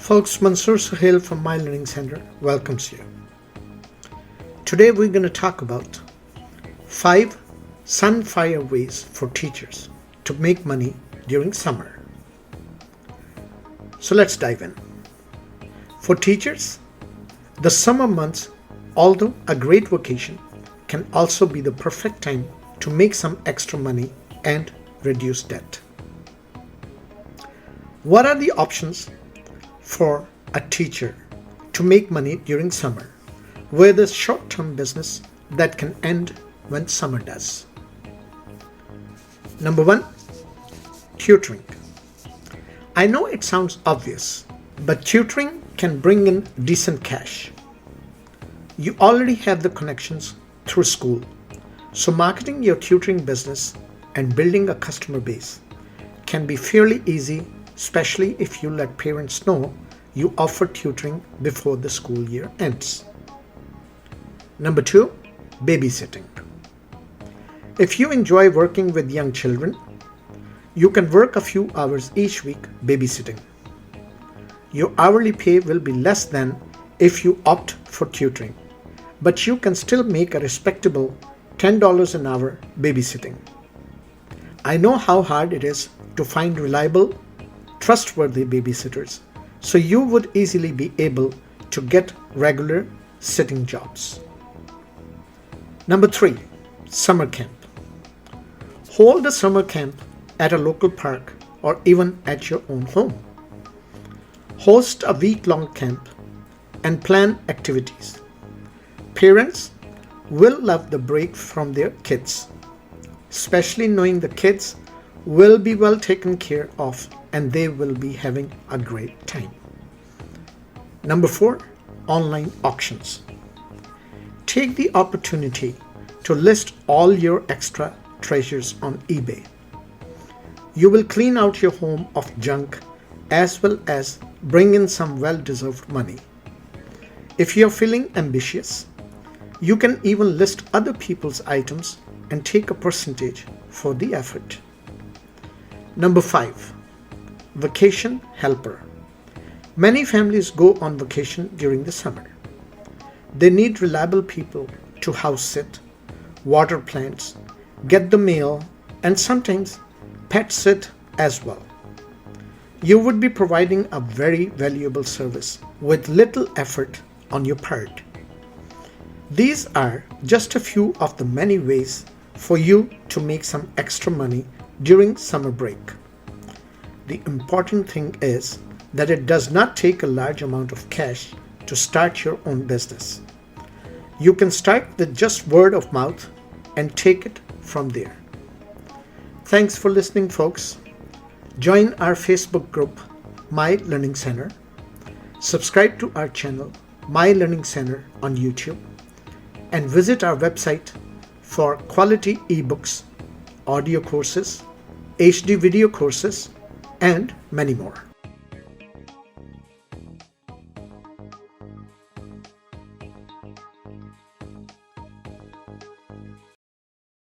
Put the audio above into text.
Folks, 𝗪𝘆𝘀 from My Learning Center welcomes you. Today we're going to talk about 5 sunfire ways for teachers to make money during summer. So let's dive in. For teachers, the summer months, although a great vacation, can also be the perfect time to make some extra money and reduce debt. What are the options for a teacher to make money during summer with a short-term business that can end when summer does? Number 1, tutoring. I know it sounds obvious, but tutoring can bring in decent cash. You already have the connections through school, so marketing your tutoring business and building a customer base can be fairly easy, especially if you let parents know you offer tutoring before the school year ends. Number 2, babysitting. If you enjoy working with young children, you can work a few hours each week babysitting. Your hourly pay will be less than if you opt for tutoring, but you can still make a respectable $10 an hour babysitting. I know how hard it is to find reliable, trustworthy babysitters, so you would easily be able to get regular sitting jobs. Number 3, summer camp. Hold a summer camp at a local park or even at your own home. Host a week-long camp and plan activities. Parents will love the break from their kids, especially knowing the kids will be well taken care of and they will be having a great time. Number 4, online auctions. Take the opportunity to list all your extra treasures on eBay. You will clean out your home of junk as well as bring in some well-deserved money. If you're feeling ambitious, you can even list other people's items and take a percentage for the effort. Number 5, vacation helper. Many families go on vacation during the summer. They need reliable people to house sit, water plants, get the mail, and sometimes pet sit as well. You would be providing a very valuable service with little effort on your part. These are just a few of the many ways for you to make some extra money during summer break. The important thing is that it does not take a large amount of cash to start your own business. You can start with just word of mouth and take it from there. Thanks for listening, folks. Join our Facebook group, My Learning Center. Subscribe to our channel, My Learning Center on YouTube, and visit our website for quality ebooks, audio courses, HD video courses, and many more.